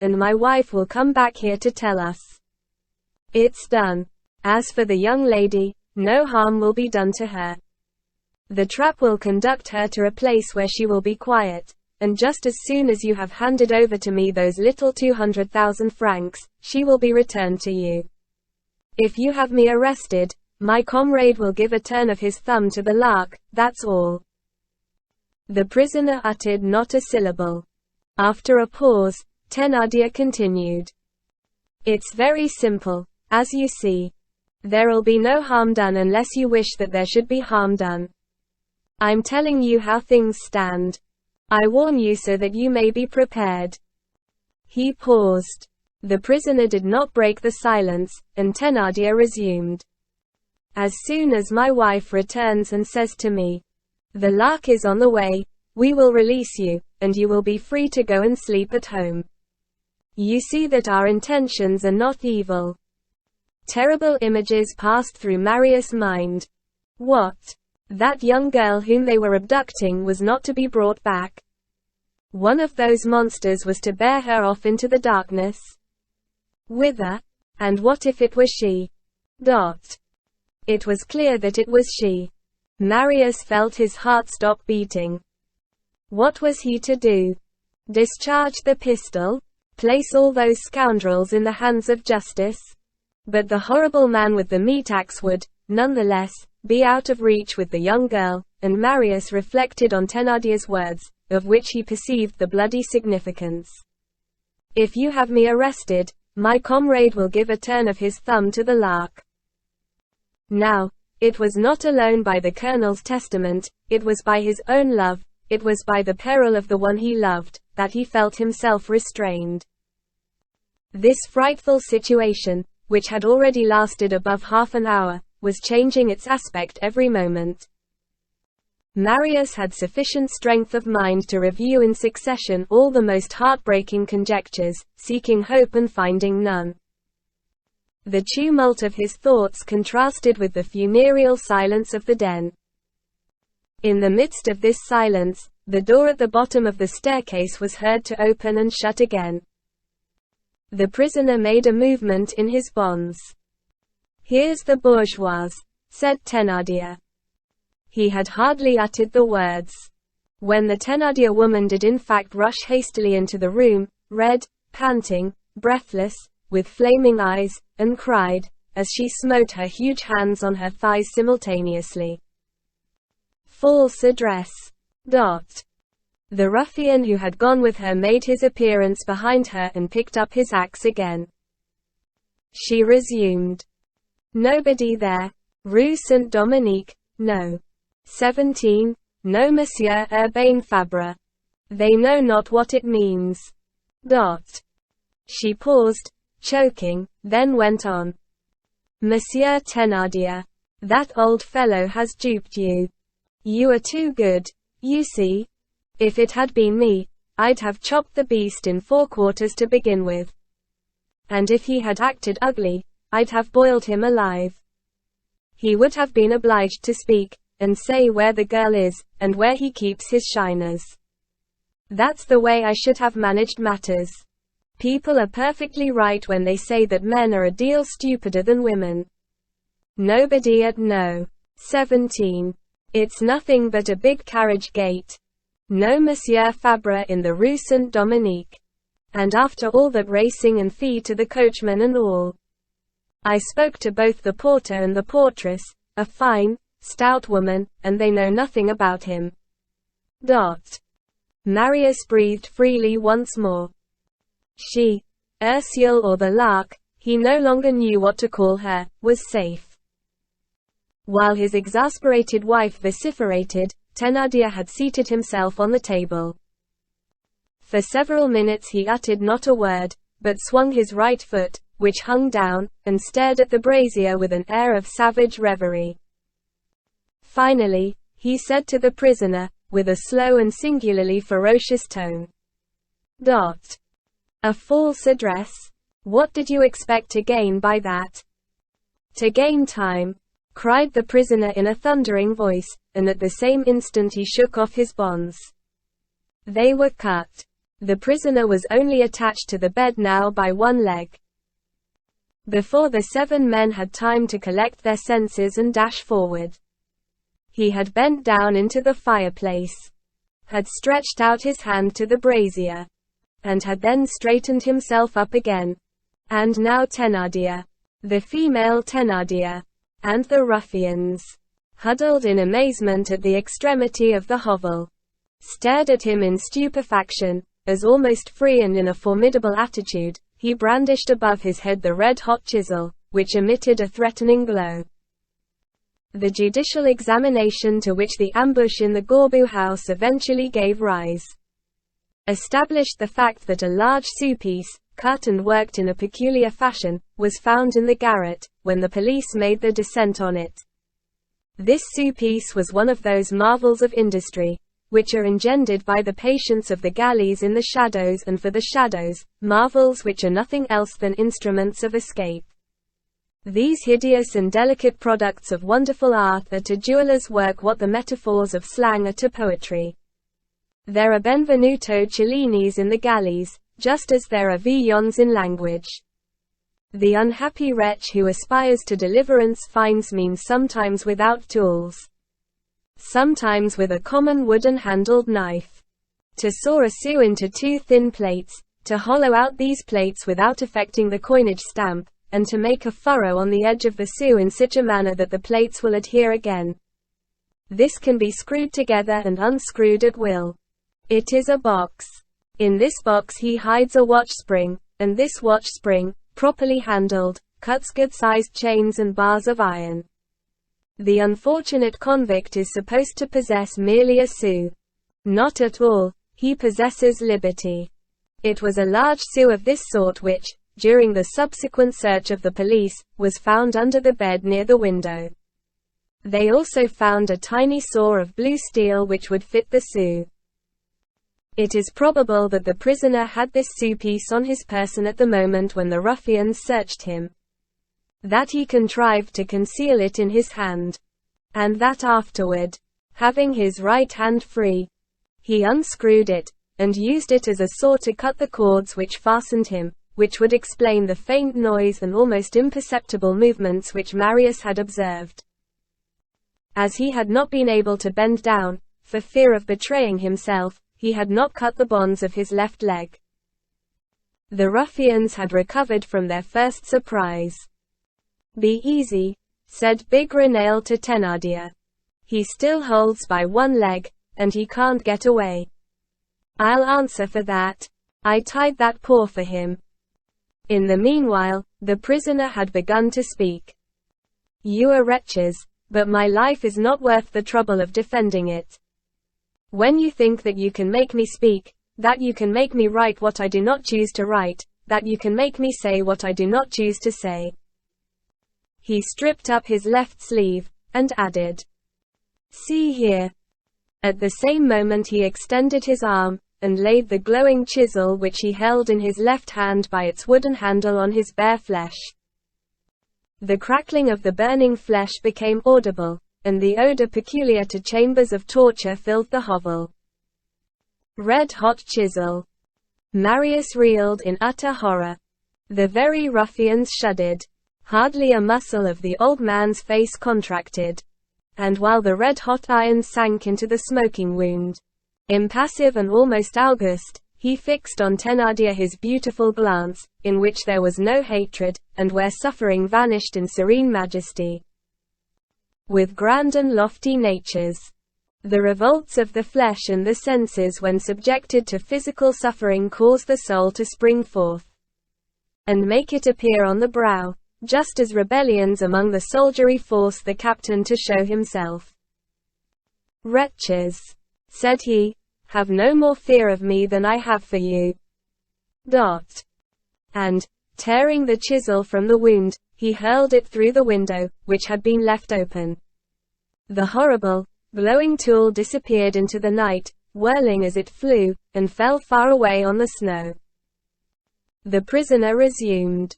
and my wife will come back here to tell us. It's done. As for the young lady, no harm will be done to her. The trap will conduct her to a place where she will be quiet, and just as soon as you have handed over to me those little 200,000 francs, she will be returned to you. If you have me arrested, my comrade will give a turn of his thumb to the lark, that's all." The prisoner uttered not a syllable. After a pause, Thénardier continued. "It's very simple, as you see. There'll be no harm done unless you wish that there should be harm done. I'm telling you how things stand. I warn you so that you may be prepared." He paused. The prisoner did not break the silence, and Thénardier resumed. "As soon as my wife returns and says to me, 'The lark is on the way,' we will release you, and you will be free to go and sleep at home. You see that our intentions are not evil." Terrible images passed through Marius' mind. What? That young girl whom they were abducting was not to be brought back. One of those monsters was to bear her off into the darkness. Whither? And what if it were she? It was clear that it was she. Marius felt his heart stop beating. What was he to do? Discharge the pistol? Place all those scoundrels in the hands of justice? But the horrible man with the meat axe would, nonetheless, be out of reach with the young girl, and Marius reflected on Thénardier's words, of which he perceived the bloody significance. "If you have me arrested, my comrade will give a turn of his thumb to the lark." Now, it was not alone by the colonel's testament, it was by his own love, it was by the peril of the one he loved, that he felt himself restrained. This frightful situation, which had already lasted above half an hour, was changing its aspect every moment. Marius had sufficient strength of mind to review in succession all the most heartbreaking conjectures, seeking hope and finding none. The tumult of his thoughts contrasted with the funereal silence of the den. In the midst of this silence, the door at the bottom of the staircase was heard to open and shut again. The prisoner made a movement in his bonds. "Here's the bourgeoise," said Thénardier. He had hardly uttered the words, when the Thénardier woman did in fact rush hastily into the room, red, panting, breathless, with flaming eyes, and cried, as she smote her huge hands on her thighs simultaneously, "False address." The ruffian who had gone with her made his appearance behind her and picked up his axe again. She resumed. "Nobody there. Rue Saint-Dominique, no. 17, no Monsieur Urbain Fabre. They know not what it means." She paused, choking, then went on. "Monsieur Thénardier, that old fellow has duped you. You are too good, you see. If it had been me, I'd have chopped the beast in 4 quarters to begin with. And if he had acted ugly, I'd have boiled him alive. He would have been obliged to speak, and say where the girl is, and where he keeps his shiners. That's the way I should have managed matters. People are perfectly right when they say that men are a deal stupider than women. Nobody at No. 17. It's nothing but a big carriage gate. No Monsieur Fabre in the Rue Saint-Dominique. And after all that racing and fee to the coachman and all. I spoke to both the porter and the portress, a fine, stout woman, and they know nothing about him." Marius breathed freely once more. She, Ursule or the lark, he no longer knew what to call her, was safe. While his exasperated wife vociferated, Thénardier had seated himself on the table. For several minutes he uttered not a word, but swung his right foot, which hung down, and stared at the brazier with an air of savage reverie. Finally, he said to the prisoner, with a slow and singularly ferocious tone, "A false address? What did you expect to gain by that?" "To gain time," cried the prisoner in a thundering voice, and at the same instant he shook off his bonds. They were cut. The prisoner was only attached to the bed now by one leg. Before the 7 men had time to collect their senses and dash forward, he had bent down into the fireplace, had stretched out his hand to the brazier, and had then straightened himself up again. And now Thénardier, the female Thénardier, and the ruffians, huddled in amazement at the extremity of the hovel, stared at him in stupefaction, as almost free and in a formidable attitude, he brandished above his head the red-hot chisel, which emitted a threatening glow. The judicial examination to which the ambush in the Gorbeau house eventually gave rise established the fact that a large sou-piece, cut and worked in a peculiar fashion, was found in the garret, when the police made the descent on it. This sou-piece was one of those marvels of industry, which are engendered by the patience of the galleys in the shadows and for the shadows, marvels which are nothing else than instruments of escape. These hideous and delicate products of wonderful art are to jewelers' work what the metaphors of slang are to poetry. There are benvenuto cellinis in the galleys, just as there are villons in language. The unhappy wretch who aspires to deliverance finds means sometimes without tools, sometimes with a common wooden-handled knife, to saw a sou into 2 thin plates, to hollow out these plates without affecting the coinage stamp, and to make a furrow on the edge of the sou in such a manner that the plates will adhere again. This can be screwed together and unscrewed at will. It is a box. In this box he hides a watch spring, and this watch spring, properly handled, cuts good-sized chains and bars of iron. The unfortunate convict is supposed to possess merely a sou. Not at all, he possesses liberty. It was a large sou of this sort which, during the subsequent search of the police, was found under the bed near the window. They also found a tiny saw of blue steel which would fit the sou. It is probable that the prisoner had this sou-piece on his person at the moment when the ruffians searched him, that he contrived to conceal it in his hand, and that afterward, having his right hand free, he unscrewed it, and used it as a saw to cut the cords which fastened him, which would explain the faint noise and almost imperceptible movements which Marius had observed. As he had not been able to bend down, for fear of betraying himself, he had not cut the bonds of his left leg. The ruffians had recovered from their first surprise. "Be easy," said Big Renail to Thénardier. "He still holds by one leg, and he can't get away. I'll answer for that. I tied that paw for him." In the meanwhile, the prisoner had begun to speak. "You are wretches, but my life is not worth the trouble of defending it. When you think that you can make me speak, that you can make me write what I do not choose to write, that you can make me say what I do not choose to say." He stripped up his left sleeve, and added, "See here." At the same moment he extended his arm, and laid the glowing chisel which he held in his left hand by its wooden handle on his bare flesh. The crackling of the burning flesh became audible, and the odor peculiar to chambers of torture filled the hovel. Red-hot chisel. Marius reeled in utter horror. The very ruffians shuddered. Hardly a muscle of the old man's face contracted. And while the red-hot iron sank into the smoking wound, impassive and almost august, he fixed on Thénardier his beautiful glance, in which there was no hatred, and where suffering vanished in serene majesty. With grand and lofty natures, the revolts of the flesh and the senses when subjected to physical suffering cause the soul to spring forth, and make it appear on the brow, just as rebellions among the soldiery force the captain to show himself. "Wretches," said he, "have no more fear of me than I have for you." And, tearing the chisel from the wound, he hurled it through the window, which had been left open. The horrible, glowing tool disappeared into the night, whirling as it flew, and fell far away on the snow. The prisoner resumed,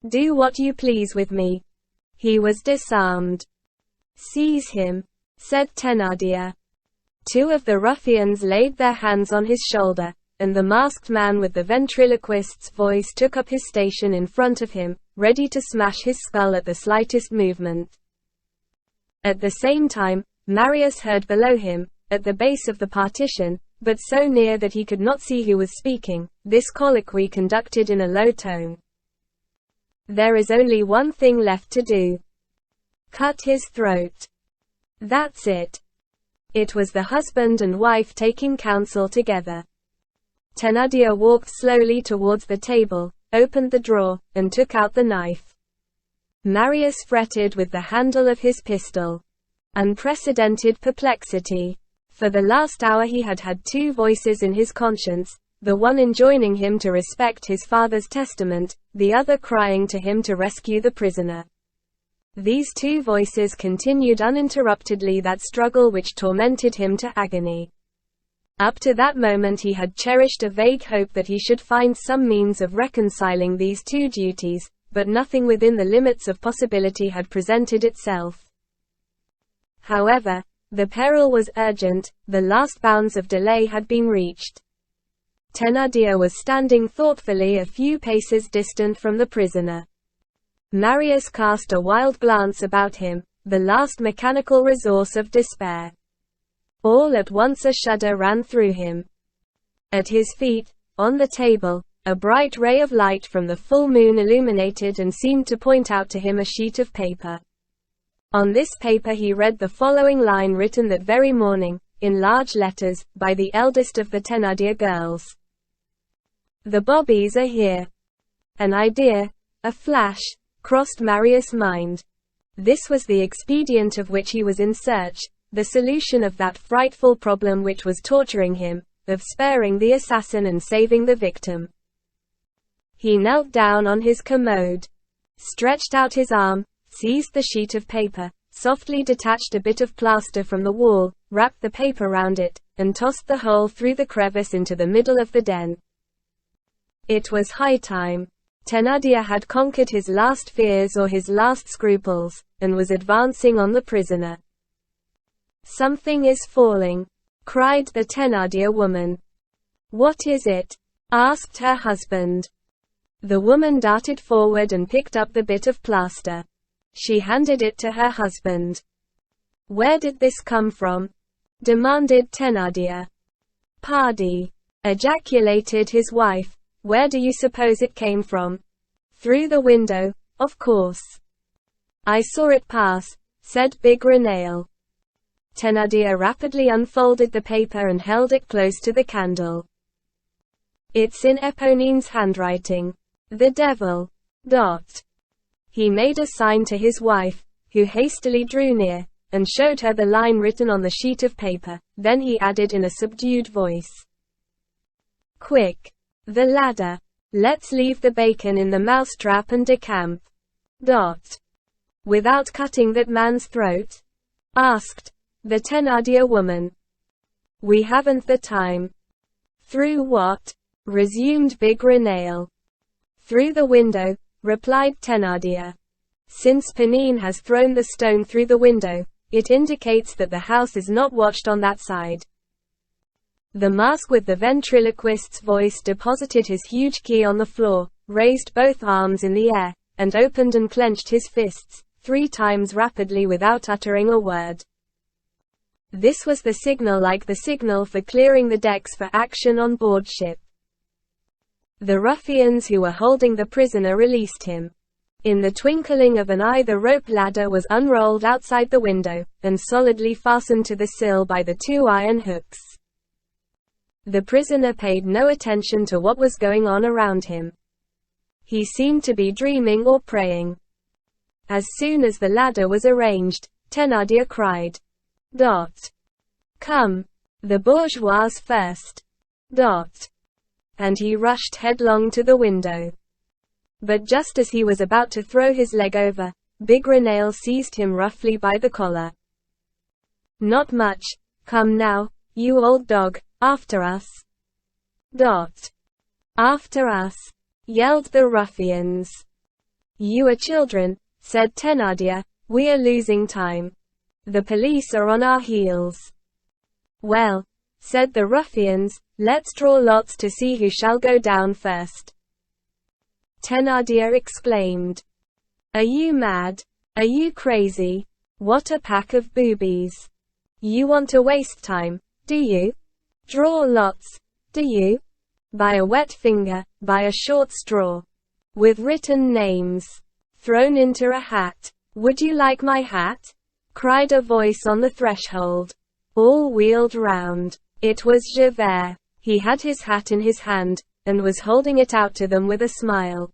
"Do what you please with me." He was disarmed. "Seize him," said Thénardier. Two of the ruffians laid their hands on his shoulder, and the masked man with the ventriloquist's voice took up his station in front of him, ready to smash his skull at the slightest movement. At the same time, Marius heard below him, at the base of the partition, but so near that he could not see who was speaking, this colloquy conducted in a low tone. "There is only one thing left to do. Cut his throat. That's it." It was the husband and wife taking counsel together. Thénardier walked slowly towards the table, opened the drawer, and took out the knife. Marius fretted with the handle of his pistol. Unprecedented perplexity. For the last hour he had had two voices in his conscience, the one enjoining him to respect his father's testament, the other crying to him to rescue the prisoner. These two voices continued uninterruptedly that struggle which tormented him to agony. Up to that moment he had cherished a vague hope that he should find some means of reconciling these two duties, but nothing within the limits of possibility had presented itself. However, the peril was urgent, the last bounds of delay had been reached. Thénardier was standing thoughtfully a few paces distant from the prisoner. Marius cast a wild glance about him, the last mechanical resource of despair. All at once a shudder ran through him. At his feet, on the table, a bright ray of light from the full moon illuminated and seemed to point out to him a sheet of paper. On this paper he read the following line written that very morning, in large letters, by the eldest of the Thénardier girls. "The bobbies are here." An idea, a flash, crossed Marius' mind. This was the expedient of which he was in search, the solution of that frightful problem which was torturing him, of sparing the assassin and saving the victim. He knelt down on his commode, stretched out his arm, seized the sheet of paper, softly detached a bit of plaster from the wall, wrapped the paper round it, and tossed the whole through the crevice into the middle of the den. It was high time. Thénardier had conquered his last fears or his last scruples, and was advancing on the prisoner. "Something is falling," cried the Thénardier woman. "What is it?" asked her husband. The woman darted forward and picked up the bit of plaster. She handed it to her husband. "Where did this come from?" demanded Thénardier. "Pardi," ejaculated his wife. "Where do you suppose it came from?" "Through the window, of course." "I saw it pass," said Big Renail. Thénardier rapidly unfolded the paper and held it close to the candle. "It's in Éponine's handwriting. The devil. Dot." He made a sign to his wife, who hastily drew near, and showed her the line written on the sheet of paper. Then he added in a subdued voice, "Quick. The ladder. Let's leave the bacon in the mousetrap and decamp." Dot. "Without cutting that man's throat?" asked the Thénardier woman. "We haven't the time." "Through what?" resumed Big Renail. "Through the window," replied Thénardier. "Since Éponine has thrown the stone through the window, it indicates that the house is not watched on that side." The mask with the ventriloquist's voice deposited his huge key on the floor, raised both arms in the air, and opened and clenched his fists, 3 times rapidly without uttering a word. This was the signal like the signal for clearing the decks for action on board ship. The ruffians who were holding the prisoner released him. In the twinkling of an eye the rope ladder was unrolled outside the window, and solidly fastened to the sill by the 2 iron hooks. The prisoner paid no attention to what was going on around him. He seemed to be dreaming or praying. As soon as the ladder was arranged, Thénardier cried, "Dot. Come. The bourgeois first. Dot." And he rushed headlong to the window. But just as he was about to throw his leg over, Big Renail seized him roughly by the collar. "Not much. Come now, you old dog, after us." Dot. "After us," yelled the ruffians. "You are children," said Thénardier, "we are losing time. The police are on our heels." "Well," said the ruffians, Let's draw lots to see who shall go down first. Thénardier exclaimed. Are you mad? Are you crazy? What a pack of boobies. You want to waste time, do you? Draw lots, do you? By a wet finger, by a short straw. With written names. Thrown into a hat. Would you like my hat? Cried a voice on the threshold. All wheeled round. It was Javert. He had his hat in his hand, and was holding it out to them with a smile.